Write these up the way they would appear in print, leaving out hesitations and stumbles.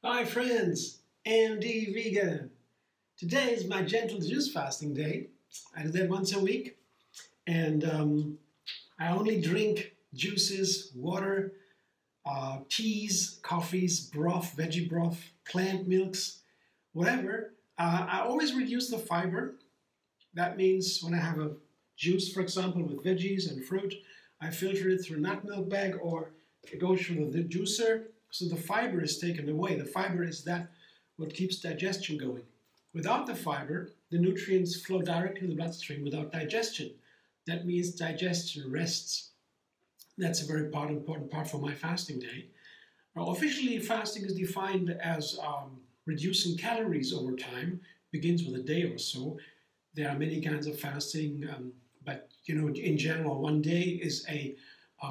Hi friends, MD Vegan. Today is my gentle juice fasting day. I do that once a week, and I only drink juices, water, teas, coffees, broth, veggie broth, plant milks, whatever. I always reduce the fiber. That means when I have a juice, for example, with veggies and fruit, I filter it through a nut milk bag or it goes through the juicer. So the fiber is taken away. The fiber is that what keeps digestion going. Without the fiber, the nutrients flow directly to the bloodstream without digestion. That means digestion rests. That's a very important part for my fasting day. Now, officially, fasting is defined as reducing calories over time. Begins with a day or so. There are many kinds of fasting, but in general, one day is a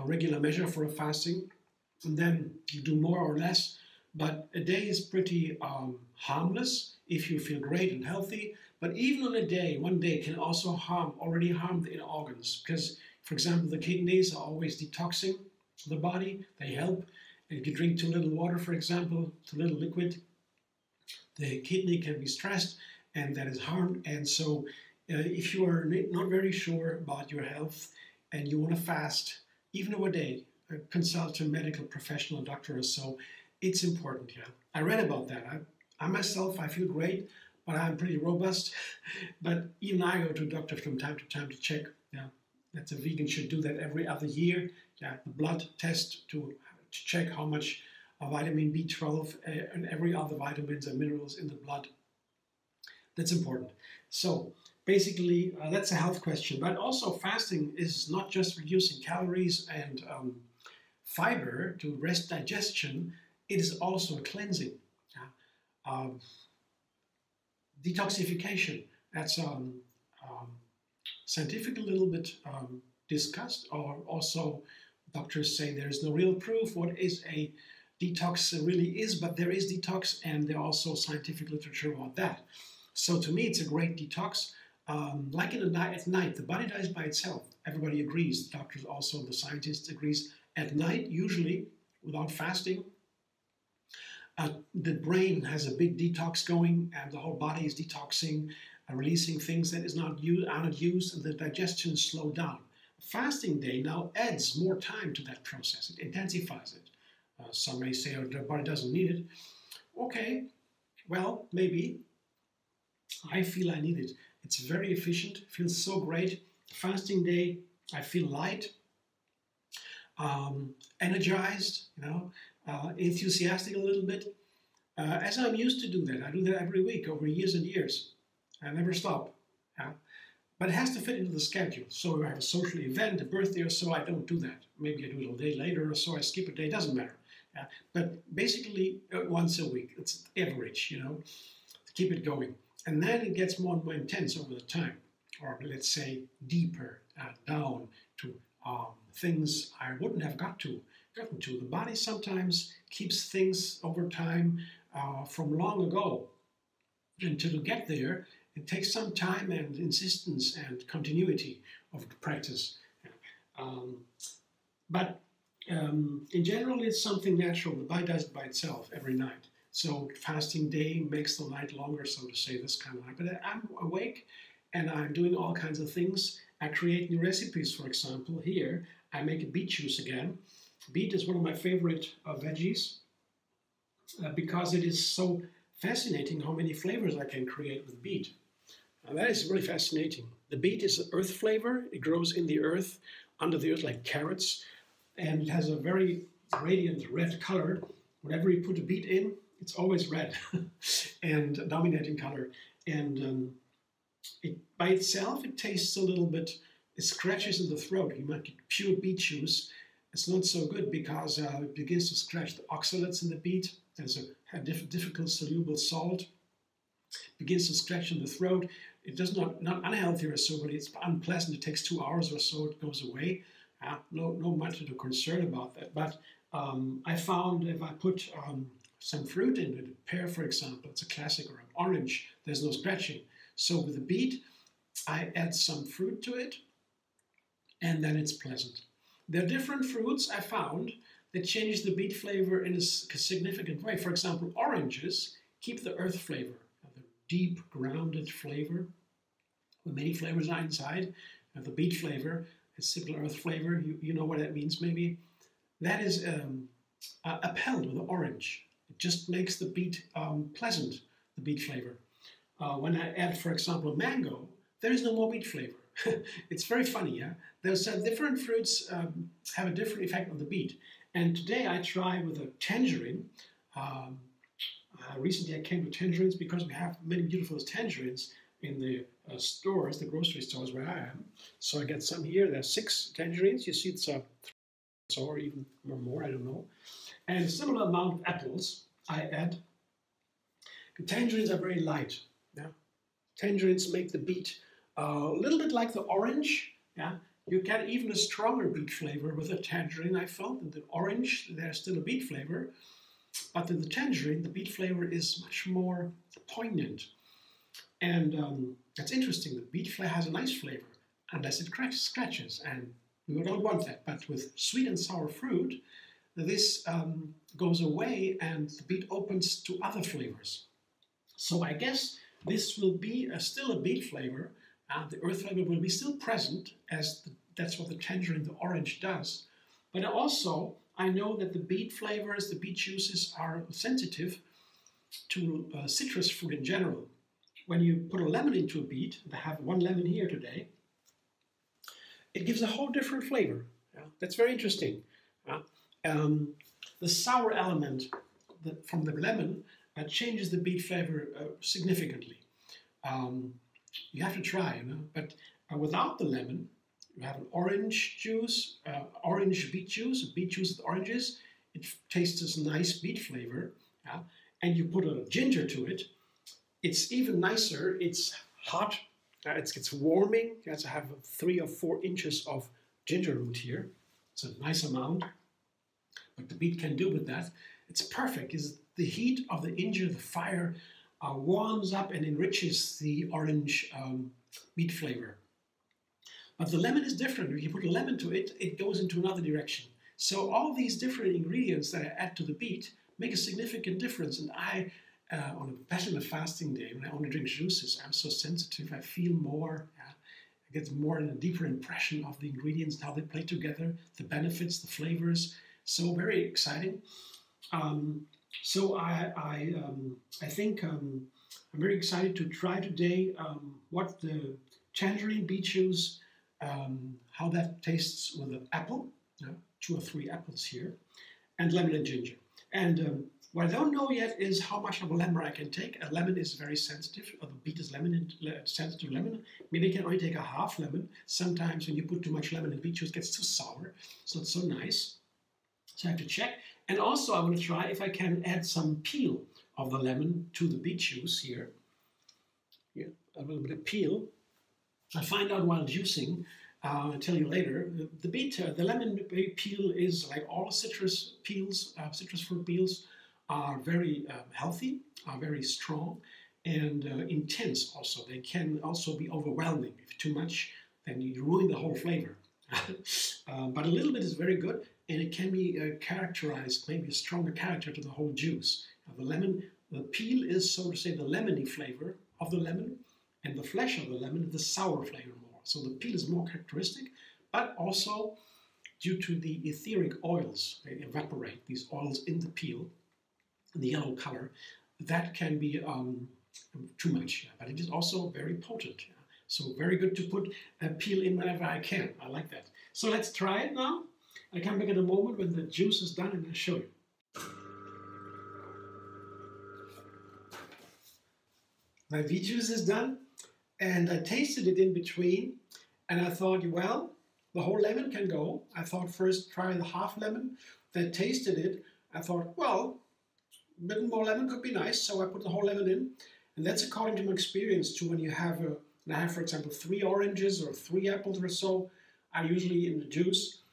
regular measure for a fasting. And then you do more or less, but a day is pretty harmless if you feel great and healthy. But even on a day, one day can also already harm the inner organs, because, for example, the kidneys are always detoxing the body. They help. And if you drink too little water, for example, too little liquid, the kidney can be stressed, and that is harmed. And so, if you are not very sure about your health and you want to fast, even over a day, consult a medical professional, doctor or so. It's important, yeah. I read about that. I myself, I feel great, but I'm pretty robust. But even I go to a doctor from time to time to check. Yeah, that's a vegan should do that every other year. Yeah, the blood test to check how much vitamin B12 and every other vitamins and minerals in the blood. That's important. So basically, that's a health question. But also fasting is not just reducing calories and fiber to rest digestion, it is also a cleansing. Detoxification, that's scientific a little bit discussed, or also doctors say there is no real proof what is a detox really is, but there is detox, and there are also scientific literature about that. So to me, it's a great detox. Like at night, the body dies by itself. Everybody agrees. The doctors also, the scientists agrees. At night, usually, without fasting, the brain has a big detox going, and the whole body is detoxing, releasing things that are not used, and the digestion is slowed down. A fasting day now adds more time to that process. It intensifies it. Some may say, oh, the body doesn't need it. Okay, well, maybe. I feel I need it. It's very efficient, feels so great. Fasting day, I feel light, energized, enthusiastic a little bit. As I'm used to do that. I do that every week over years and years. I never stop. But it has to fit into the schedule. So if I have a social event, a birthday or so, I don't do that. Maybe I do it a day later or so, I skip a day, doesn't matter. But basically once a week, it's average, to keep it going. And then it gets more and more intense over the time, or let's say deeper down to things I wouldn't have gotten to. The body sometimes keeps things over time from long ago. And to get there, it takes some time and insistence and continuity of practice. But in general, it's something natural. The body does it by itself every night. So fasting day makes the night longer, so to say, this kind of night. But I'm awake and I'm doing all kinds of things. I create new recipes, for example. Here, I make a beet juice again. Beet is one of my favorite veggies because it is so fascinating how many flavors I can create with beet. That is really fascinating. The beet is an earth flavor. It grows in the earth, under the earth, like carrots. And it has a very radiant red color. Whenever you put a beet in, it's always red and dominating color. And it by itself, it tastes a little bit, it scratches in the throat. You might get pure beet juice. It's not so good because it begins to scratch the oxalates in the beet. There's a difficult soluble salt. It begins to scratch in the throat. It does not unhealthy or so, but it's unpleasant. It takes 2 hours or so, it goes away. No much of a concern about that. But I found if I put some fruit in it, a pear, for example, it's a classic, or an orange, there's no scratching. So with the beet, I add some fruit to it, and then it's pleasant. There are different fruits I found that changes the beet flavor in a significant way. For example, oranges keep the earth flavor, the deep grounded flavor, where many flavors are inside. The beet flavor, a simple earth flavor, you know what that means maybe. That is upheld with the orange. It just makes the beet pleasant, the beet flavor. When I add, for example, mango, there is no more beet flavor. It's very funny, yeah? There's different fruits have a different effect on the beet. And today I try with a tangerine. Recently I came to tangerines because we have many beautiful tangerines in the stores, the grocery stores where I am. So I get some here. There are 6 tangerines. You see it's 3 or even more, I don't know. And a similar amount of apples I add. And tangerines are very light. Yeah? Tangerines make the beet a little bit like the orange. Yeah? You get even a stronger beet flavor with a tangerine, I felt. In the orange, there's still a beet flavor. But in the tangerine, the beet flavor is much more poignant. And that's interesting. The beet has a nice flavor, unless it scratches. And we don't want that. But with sweet and sour fruit, this goes away and the beet opens to other flavors. So I guess this will be still a beet flavor. The earth flavor will be still present, as that's what the tangerine, the orange, does. But also, I know that the beet flavors, the beet juices are sensitive to citrus fruit in general. When you put a lemon into a beet, I have 1 lemon here today, it gives a whole different flavor. Yeah? That's very interesting. The sour element from the lemon changes the beet flavor significantly. You have to try, you know. But without the lemon, you have an orange juice, orange beet juice with oranges. It tastes this nice beet flavor. Yeah? And you put a ginger to it. It's even nicer. It's hot. It's warming. I have 3 or 4 inches of ginger root here. It's a nice amount. What the beet can do with that, it's perfect. Is the heat of the ginger, the fire, warms up and enriches the orange beet flavor. But the lemon is different. If you put a lemon to it, it goes into another direction. So all these different ingredients that I add to the beet make a significant difference. And I, on a passionate fasting day, when I only drink juices, I'm so sensitive. I feel more. I get more and a deeper impression of the ingredients, how they play together, the benefits, the flavors. So very exciting. So I think I'm very excited to try today what the tangerine beet juice, how that tastes with an apple, 2 or 3 apples here, and lemon and ginger. And what I don't know yet is how much of a lemon I can take. A lemon is very sensitive, or the beet is sensitive to lemon. Maybe I can only take a half lemon. Sometimes when you put too much lemon in beet juice, it gets too sour. It's not so nice. So I have to check. And also I want to try if I can add some peel of the lemon to the beet juice here. Yeah, a little bit of peel. I'll find out while juicing. I'll tell you later. The lemon peel is like all citrus peels, citrus fruit peels are very healthy, are very strong, and intense also. They can also be overwhelming. If too much, then you ruin the whole flavor. But a little bit is very good, and it can be characterized, maybe a stronger character to the whole juice. The peel is, so to say, the lemony flavor of the lemon, and the flesh of the lemon is the sour flavor more. So the peel is more characteristic, but also due to the etheric oils, they evaporate, these oils in the peel, in the yellow color, that can be too much, but it is also very potent. So very good to put a peel in whenever I can. I like that. So let's try it now. I'll come back in a moment when the juice is done and I'll show you. My beet juice is done, and I tasted it in between, and I thought, well, the whole lemon can go. I thought first try the half lemon, then tasted it. I thought, well, a bit more lemon could be nice, so I put the whole lemon in. And that's according to my experience too. When you have, for example, 3 oranges or 3 apples or so, I usually in the juice,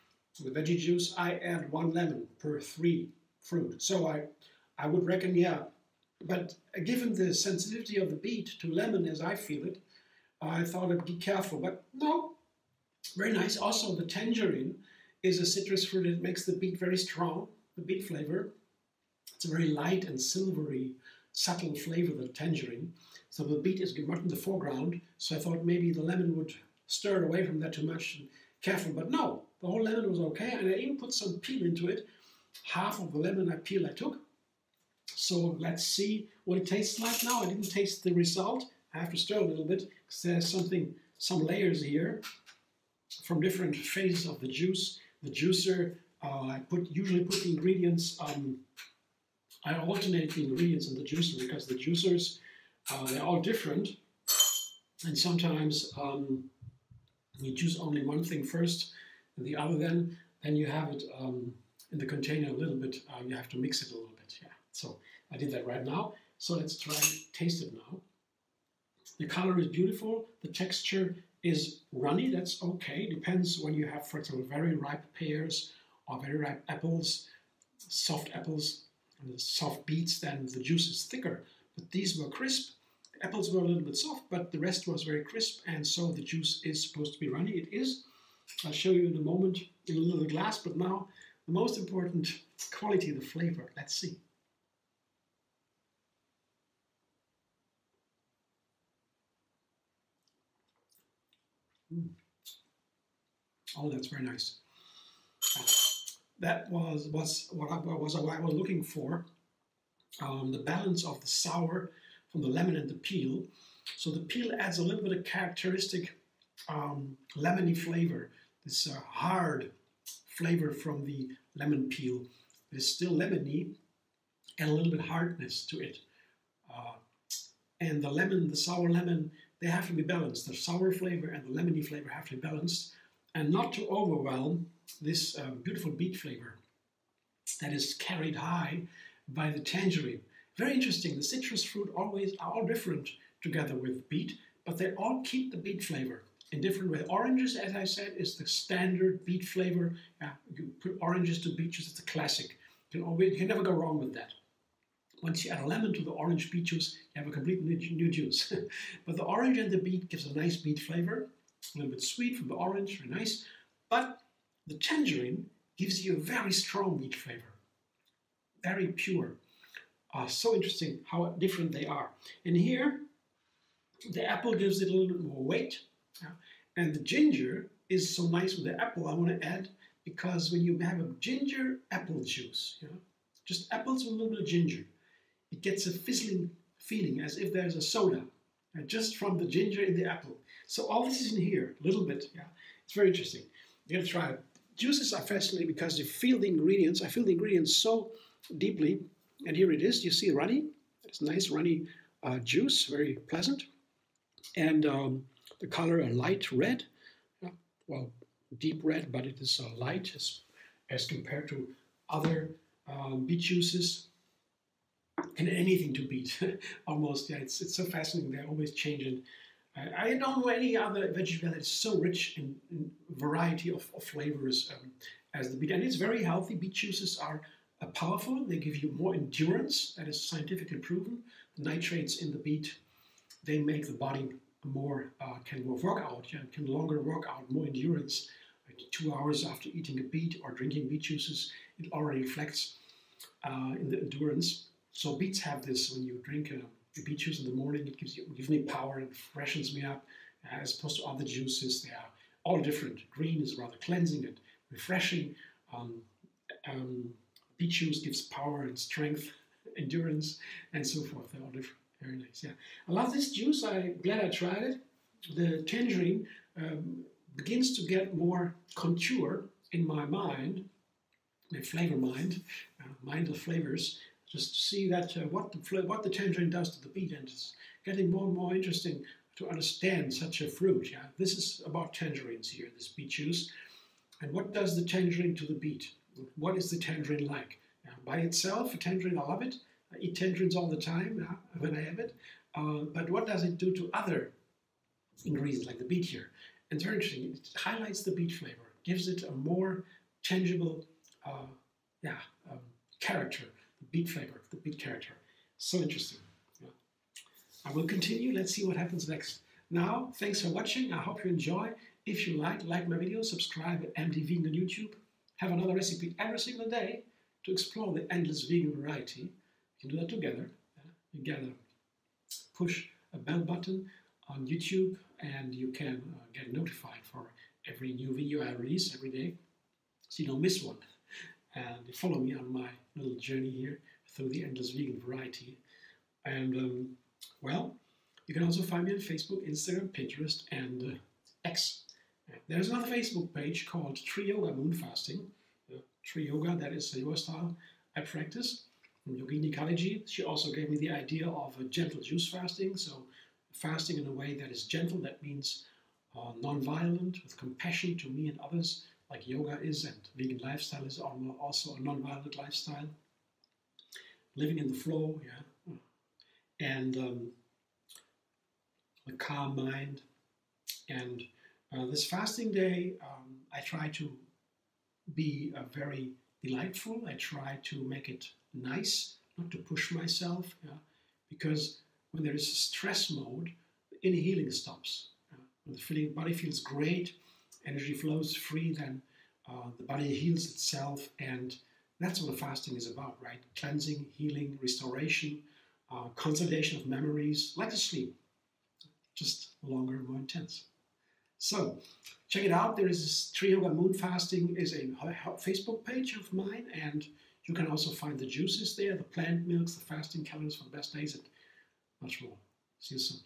the veggie juice, I add 1 lemon per 3 fruit. So I would reckon, yeah. But given the sensitivity of the beet to lemon as I feel it, I thought I'd be careful. But no, very nice. Also, the tangerine is a citrus fruit that makes the beet very strong, the beet flavor. It's a very light and silvery, subtle flavor, the tangerine. So the beet is much in the foreground, so I thought maybe the lemon would stir it away from that too much. And careful, but no, the whole lemon was okay, and I even put some peel into it. Half of the lemon I took. So let's see what it tastes like now. I didn't taste the result. I have to stir a little bit because there's some layers here from different phases of the juice. The juicer, I usually put the ingredients. I alternate the ingredients in the juicer because the juicers, they're all different, and sometimes you juice only one thing first and the other then you have it in the container a little bit. You have to mix it a little bit. Yeah. So I did that right now. So let's try and taste it now. The color is beautiful. The texture is runny. That's okay. Depends when you have, for example, very ripe pears or very ripe apples, soft apples, and the soft beets. Then the juice is thicker. But these were crisp. The apples were a little bit soft, but the rest was very crisp, and so the juice is supposed to be runny. It is. I'll show you in a moment in a little glass. But now the most important quality, the flavor. Let's see. Oh, that's very nice. That was what I was looking for. The balance of the sour from the lemon and the peel. So the peel adds a little bit of characteristic lemony flavor. This hard flavor from the lemon peel. It is still lemony and a little bit hardness to it. And the lemon, the sour lemon, they have to be balanced. The sour flavor and the lemony flavor have to be balanced, and not to overwhelm this beautiful beet flavor that is carried high by the tangerine. Very interesting. The citrus fruit always are all different together with beet, but they all keep the beet flavor in different ways. Oranges, as I said, is the standard beet flavor. You put oranges to beet juice, it's a classic. You can never go wrong with that. Once you add a lemon to the orange beet juice, you have a completely new juice. But the orange and the beet gives a nice beet flavor, a little bit sweet from the orange, very nice. But the tangerine gives you a very strong beet flavor, very pure. So interesting how different they are. And here, the apple gives it a little bit more weight. And the ginger is so nice with the apple, I want to add, because when you have a ginger apple juice, just apples with a little bit of ginger, it gets a fizzling feeling as if there's a soda, just from the ginger in the apple. So all this is in here, a little bit. Yeah, it's very interesting. You gotta try it. Juices are fascinating because you feel the ingredients. I feel the ingredients so deeply. And here it is. You see runny. It's nice runny juice, very pleasant. And the color a light red. Well, deep red, but it is light as compared to other beet juices. And anything to beet, almost. Yeah, it's so fascinating. They're always changing. I don't know any other vegetable that is so rich in variety of flavors as the beet. And it's very healthy. Beet juices are powerful. They give you more endurance. That is scientifically proven. The nitrates in the beet, they make the body can work out, can longer work out, more endurance. Like 2 hours after eating a beet or drinking beet juices, it already reflects in the endurance. So beets have this. When you drink a beet juice in the morning, it gives me power and freshens me up, as opposed to other juices. They are all different. Green is rather cleansing and refreshing. Beet juice gives power and strength, endurance, and so forth. They're all different. Very nice. Yeah, I love this juice. I'm glad I tried it. The tangerine begins to get more contour in my mind, my flavor mind, mind of flavors. Just to see that what the tangerine does to the beet, and it's getting more and more interesting to understand such a fruit. Yeah, this is about tangerines here, this beet juice, and what does the tangerine to the beet? What is the tangerine like? By itself, a tangerine, I love it. I eat tangerines all the time when I have it. But what does it do to other ingredients like the beet here? And it's very interesting. It highlights the beet flavor, gives it a more tangible, character. Beet flavor, the beet character. So interesting. Yeah. I will continue. Let's see what happens next. Now, thanks for watching. I hope you enjoy. If you like my video, subscribe at MD Vegan on YouTube. have another recipe every single day to explore the endless vegan variety. You can do that together. You get push a bell button on YouTube, and you can get notified for every new video I release every day, so you don't miss one. And you follow me on my little journey here through the endless vegan variety. And well, you can also find me on Facebook, Instagram, Pinterest, and X. There's another Facebook page called Tree Yoga Moon Fasting. Tree Yoga, that is the yoga style I practice from Yogini Kalaji. She also gave me the idea of a gentle juice fasting, so fasting in a way that is gentle. That means non-violent, with compassion to me and others, like yoga is, and vegan lifestyle is also a non-violent lifestyle. Living in the flow, yeah, and a calm mind. And this fasting day, I try to be very delightful. I try to make it nice, not to push myself, yeah? Because when there is a stress mode, the inner healing stops. When the body feels great, energy flows free, then the body heals itself, and that's what the fasting is about, right? Cleansing, healing, restoration, consolidation of memories, like a sleep, just longer and more intense. So check it out. There is this Tree Yoga Moon Fasting is a Facebook page of mine, and you can also find the juices there, the plant milks, the fasting calendars for the best days, and much more. See you soon.